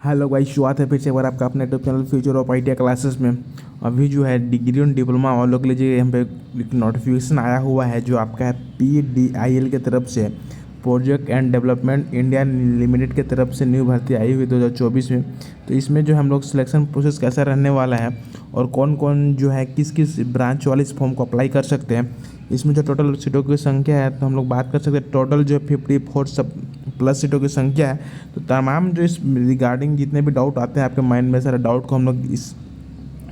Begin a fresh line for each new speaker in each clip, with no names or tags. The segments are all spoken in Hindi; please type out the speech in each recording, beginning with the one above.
हेलो गाइस, स्वागत है फिर से एक बार आपका अपने YouTube channel future of ITI classes में। अभी जो है डिग्री और डिप्लोमा वालों के लिए यहाँ पे एक नोटिफिकेशन आया हुआ है जो आपका है PDIL की तरफ से, project and development India limited की तरफ से न्यू भर्ती आई हुई 2024 में। तो इसमें जो हम लोग सिलेक्शन प्रोसेस कैसा रहने वाला है और कौन कौन जो है किस किस ब्रांच वाले इस फॉर्म को अप्लाई कर सकते हैं, इसमें जो टोटल सीटों की संख्या है तो हम लोग बात कर सकते हैं। टोटल जो 54 सब प्लस सीटों की संख्या है। तो तमाम जो इस रिगार्डिंग जितने भी डाउट आते हैं आपके माइंड में, सारे डाउट को हम लोग इस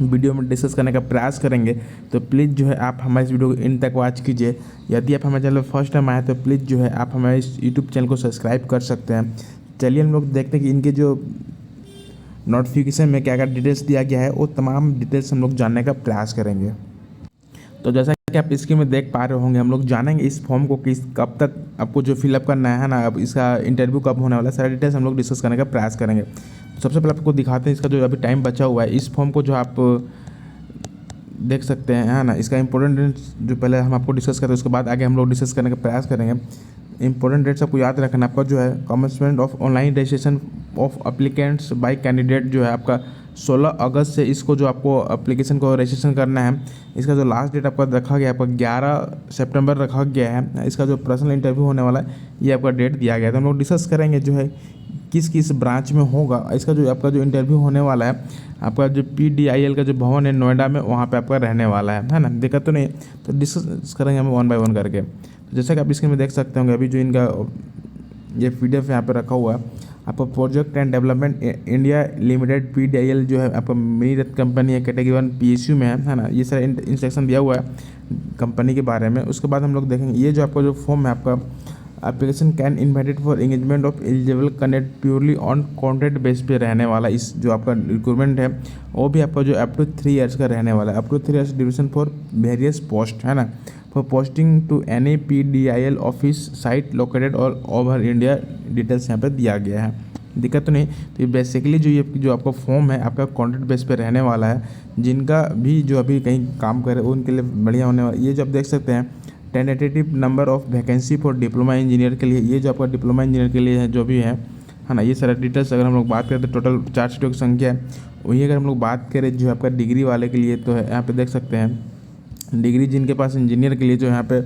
वीडियो में डिस्कस करने का प्रयास करेंगे। तो प्लीज़ जो है आप हमारे इस वीडियो को इन तक वॉच कीजिए। यदि आप हमारे चैनल पर फर्स्ट टाइम आए तो प्लीज़ जो है आप हमारे इस यूट्यूब चैनल को सब्सक्राइब कर सकते हैं। चलिए हम लोग देखते हैं कि इनके जो नोटिफिकेशन में क्या क्या डिटेल्स दिया गया है वो तमाम डिटेल्स हम लोग जानने का प्रयास करेंगे। तो जैसा कि आप स्क्रीन में देख पा रहे होंगे, हम लोग जानेंगे इस फॉर्म को कब तक आपको जो फिलअप करना है ना, अब इसका इंटरव्यू कब होने वाला है, सारे डिटेल्स हम लोग डिस्कस करने का प्रयास करेंगे। सबसे पहले आपको दिखाते हैं इसका जो अभी टाइम बचा हुआ है। इस फॉर्म को जो आप देख सकते हैं है ना, इसका इंपॉर्टेंट डेट्स जो पहले हम आपको डिस्कस करें उसके बाद आगे हम लोग डिस्कस करने का प्रयास करेंगे। इंपॉर्टेंट डेट्स आपको याद रखना। आपका जो है commencement of online registration of applicants bye candidate जो है आपका 16 अगस्त से इसको जो आपको एप्लीकेशन को रजिस्ट्रेशन करना है। इसका जो लास्ट डेट आपका रखा गया है आपका 11 सितंबर रखा गया है। इसका जो पर्सनल इंटरव्यू होने वाला है ये आपका डेट दिया गया है। तो हम लोग डिस्कस करेंगे जो है किस किस ब्रांच में होगा। इसका जो आपका जो इंटरव्यू होने वाला है आपका जो PDIL का जो भवन है नोएडा में, वहाँ पे आपका रहने वाला है ना, दिक्कत तो नहीं। तो डिस्कस करेंगे हम 1 बाय 1 करके। तो जैसा कि आप स्क्रीन में देख सकते होंगे, अभी जो इनका ये PDF यहाँ पे रखा हुआ है आपका project and development India limited PDIL जो है आपका मिनी रत्न कंपनी है, कैटेगरी 1 PSU में है ना। ये सारा इंस्ट्रक्शन दिया हुआ है कंपनी के बारे में। उसके बाद हम लोग देखेंगे ये जो आपका जो फॉर्म है आपका application can invited for engagement of eligible candidate purely on contract base पे रहने वाला। इस जो आपका रिक्रूटमेंट है वो भी आपका जो अप टू 3 ईयर्स का रहने वाला है। Up to 3 years duration for various post है ना, for posting to any PDIL office site located और ओवर इंडिया। डिटेल्स यहाँ पे दिया गया है, दिक्कत तो नहीं। तो ये बेसिकली जो आपका फॉर्म है आपका कॉन्ट्रैक्ट बेस पे रहने वाला है। जिनका भी जो अभी कहीं काम करे उनके लिए बढ़िया होने वाला। ये जो आप देख सकते हैं tentative number of vacancy for diploma engineer के लिए, ये जो आपका डिप्लोमा इंजीनियर के लिए है जो भी है ना, ये सारा डिटेल्स अगर हम लोग बात करें तो टोटल 4 सीटों की संख्या है। वही अगर हम लोग बात करें जो आपका डिग्री वाले के लिए तो है यहाँ पे देख सकते हैं डिग्री जिनके पास इंजीनियर के लिए जो यहाँ पे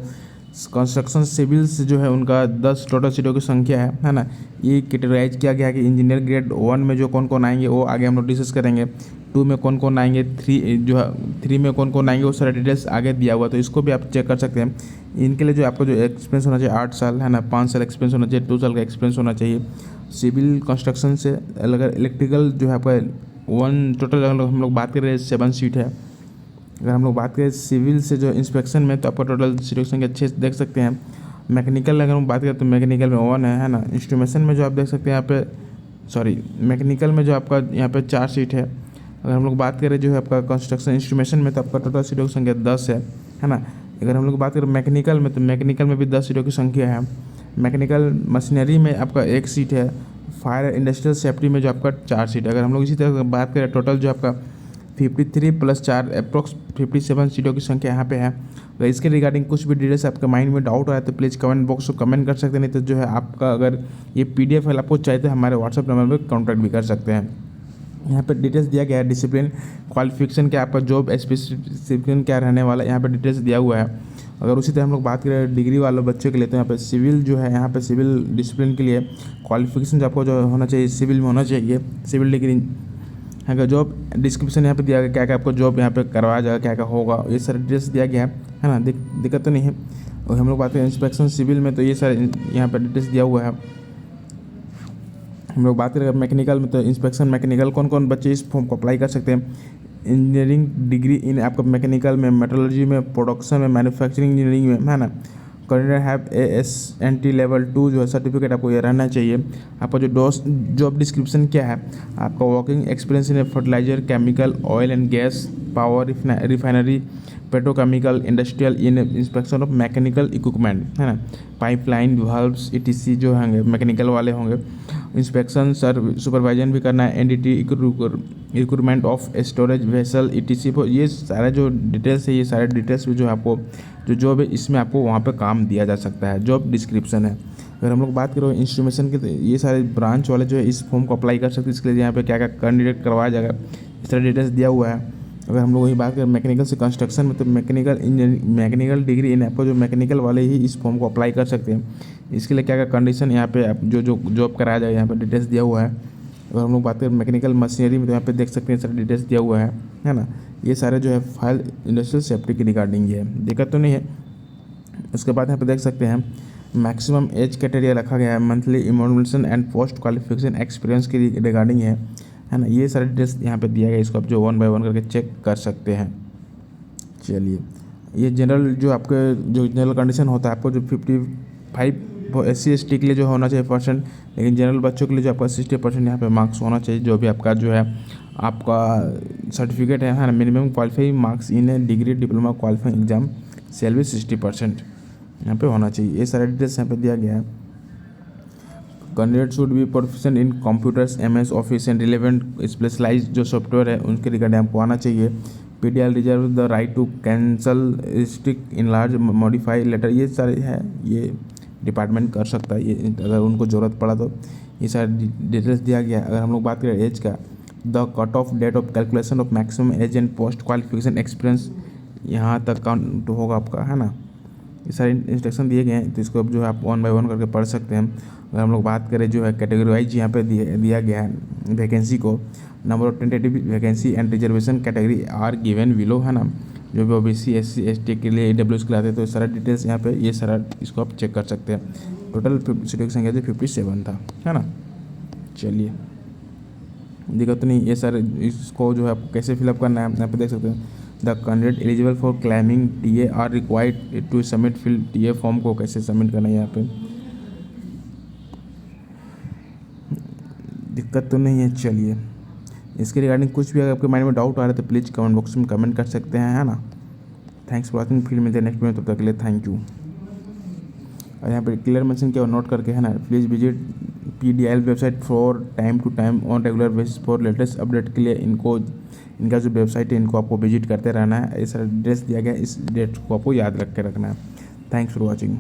कंस्ट्रक्शन सिविल्स जो है उनका 10 टोटल सीटों की संख्या है ना। ये कैटेगराइज किया गया है कि इंजीनियर ग्रेड 1 में जो कौन कौन आएंगे वो आगे हम लोग डिस्कस करेंगे। 2 में कौन कौन आएंगे, 3 में कौन कौन आएंगे, वो सारा डिटेल्स आगे दिया हुआ। तो इसको भी आप चेक कर सकते हैं। इनके लिए जो आपको जो एक्सपीरियंस होना चाहिए 8 साल है ना, 5 साल एक्सपीरियंस होना चाहिए, 2 साल का एक्सपीरियंस होना चाहिए। सिविल कंस्ट्रक्शन से अलग इलेक्ट्रिकल जो है आपका 1 टोटल हम लोग बात कर रहे हैं 7 सीट है। अगर हम लोग बात करें सिविल से जो इंस्पेक्शन में तो आपका टोटल सीटों की संख्या 6 देख सकते हैं। मैकेनिकल अगर हम बात करें तो मैकेनिकल में 1 है ना। इंस्ट्रूमेशन में जो आप देख सकते हैं यहाँ पे मैकेनिकल में जो आपका यहाँ पे 4 सीट है। अगर हम लोग बात करें जो है आपका कंस्ट्रक्शन इंस्ट्रूमेशन में तो आपका टोटल सीटों की संख्या 10 है ना। अगर हम लोग बात करें मैकेनिकल में तो मैकेनिकल में भी 10 सीटों की संख्या है। मैकेनिकल मशीनरी में आपका 1 सीट है। फायर इंडस्ट्रियल सेफ्टी में जो आपका 4 सीट है। अगर हम लोग इसी तरह बात करें टोटल जो आपका 53 + 4 अप्रोक्स 57 सीटों की संख्या यहाँ पे है। अगर इसके रिगार्डिंग कुछ भी डिटेल्स आपके माइंड में डाउट आया तो प्लीज़ कमेंट बॉक्स में कमेंट कर सकते हैं। नहीं तो जो है आपका अगर ये PDF फाइल आपको चाहिए तो हमारे व्हाट्सअप नंबर पर कॉन्टैक्ट भी कर सकते हैं। यहाँ पे डिटेल्स दिया गया है डिसिप्लिन क्वालिफिकेशन क्या, आपका जॉब स्पेसिफिकेशन क्या रहने वाला है, यहाँ पे डिटेल्स दिया हुआ है। अगर उसी तरह हम लोग बात करें डिग्री वालों बच्चों के लिए तो यहाँ पे सिविल जो है यहाँ पे सिविल डिसिप्लिन के लिए क्वालिफिकेशन जो आपको जो होना चाहिए सिविल में होना चाहिए, सिविल डिग्री। अगर जॉब डिस्क्रिप्शन यहाँ पे दिया गया क्या क्या आपको जॉब यहाँ पे करवाया जाएगा, क्या क्या होगा, ये सारे डिटेल्स दिया गया है ना, दिक्कत तो नहीं है। और हम लोग बात करें इंस्पेक्शन सिविल में तो ये सारे यहाँ पे डिटेल्स दिया हुआ है। हम लोग बात करें मैकेनिकल में तो इंस्पेक्शन मैकेनिकल कौन कौन बच्चे इस फॉर्म को अप्लाई कर सकते हैं। इंजीनियरिंग डिग्री इन आपका मैकेनिकल में, मेट्रोलॉजी में, प्रोडक्शन में, मैन्युफैक्चरिंग इंजीनियरिंग में है ना। कैंडिडेट हैव ASNT लेवल 2 जो है सर्टिफिकेट आपको ये रहना चाहिए। आपका जो जॉब डिस्क्रिप्शन क्या है, आपका working experience in fertiliser, chemical, oil and gas, power refinery, petrochemical, industrial in inspection of mechanical equipment है ना, पाइपलाइन, वाल्व्स ETC जो होंगे मैकेनिकल वाले होंगे। इंस्पेक्शन सुपरवाइजन भी करना है। NDT recruitment of storage vessel ETC पर ये सारे जो डिटेल्स है, ये सारे डिटेल्स भी जो आपको जो जॉब है इसमें आपको वहाँ पे काम दिया जा सकता है। जॉब डिस्क्रिप्शन है। अगर हम लोग बात करें इंस्ट्रूमेंटेशन के, तो ये सारे ब्रांच वाले जो है इस फॉर्म को अप्लाई कर सकते हैं। इसके लिए यहाँ पे क्या क्या कैंडिडेट करवाया जाएगा इस तरह डिटेल्स दिया हुआ है। अगर हम लोग वही बात करें मैकेनिकल से कंस्ट्रक्शन में, तो mechanical engineering, mechanical degree in आपको जो मैकेनिकल वाले ही इस फॉर्म को अप्लाई कर सकते हैं। इसके लिए क्या क्या कंडीशन यहाँ पे आप जो जो जॉब कराया जाएगा यहाँ पे डिटेल्स दिया हुआ है। अगर हम लोग बात करें मैकेनिकल मशीनरी में, तो यहाँ पे देख सकते हैं सारे डिटेल्स दिया हुआ है ना। ये सारे जो है फाइल इंडस्ट्रियल सेफ्टी के रिगार्डिंग ये है, दिक्कत तो नहीं है। उसके बाद यहाँ पे देख सकते हैं मैक्सिमम एज क्राइटेरिया रखा गया है, monthly immolation and post qualification experience के रिगार्डिंग है ना। ये सारे डिटेल्स यहाँ पे दिया गया, इसको आप जो 1 बाय 1 करके चेक कर सकते हैं। चलिए, ये जनरल जो आपके जो जनरल कंडीशन होता है, आपको जो 55 SC/ST के लिए जो होना चाहिए %, लेकिन जनरल बच्चों के लिए जो आपका 60% यहाँ पे मार्क्स होना चाहिए। जो भी आपका जो है आपका सर्टिफिकेट है ना, minimum qualifying marks in degree diploma qualifying exam सेल भी 60% यहाँ पे होना चाहिए। ये सारे डिटेल्स यहाँ पे दिया गया है। Candidate should be proficient in computers, MS office and relevant specialised जो सॉफ्टवेयर है उनके रिगार्डिंग आपको आना चाहिए। PDL reserve the right to cancel, restrict, enlarge, modify later, ये सारे है, ये डिपार्टमेंट कर सकता है ये अगर उनको ज़रूरत पड़ा तो। ये सारे डिटेल्स दिया गया है। अगर हम लोग बात करें एज का, the cut off date of calculation of maximum age and post qualification experience यहाँ तक काउंट होगा आपका, है ना। ये सारे इंस्ट्रक्शन दिए गए हैं, तो इसको अब जो है आप 1 बाय 1 करके पढ़ सकते हैं। अगर हम लोग बात करें जो है कैटेगरी वाइज यहाँ पे दिया गया है वैकेंसी को, number of tentative vacancy and reservation category are given below, है ना। जो भी OBC SC/ST के लिए AWS के लिए आते हैं, तो सारा डिटेल्स यहाँ पे ये सारा इसको आप चेक कर सकते हैं। टोटल सीटों की संख्या जो 57 था, है ना। चलिए, दिक्कत नहीं। ये सर इसको जो है आपको कैसे फिलअप करना है यहाँ पे देख सकते हैं। The candidate eligible for claiming TA are required to submit fill TA form को कैसे सबमिट करना है यहाँ पे, दिक्कत तो नहीं है। चलिए, इसके रिगार्डिंग कुछ भी अगर आपके माइंड में डाउट आ रहा है तो प्लीज़ कमेंट बॉक्स में कमेंट कर सकते हैं, है ना। थैंक्स फॉर वॉचिंग, फिर मिलते हैं नेक्स्ट वीडियो, तब तक के लिए थैंक यू। और यहाँ पर क्लियर मेंशन किया और नोट करके, है ना, please visit PDIL website for time to time on regular basis for latest update के लिए इनका जो वेबसाइट है इनको आपको विजिट करते रहना है। इस डेट्स दिया गया है, इस डेट को आपको याद रख के रखना है। Thanks for watching.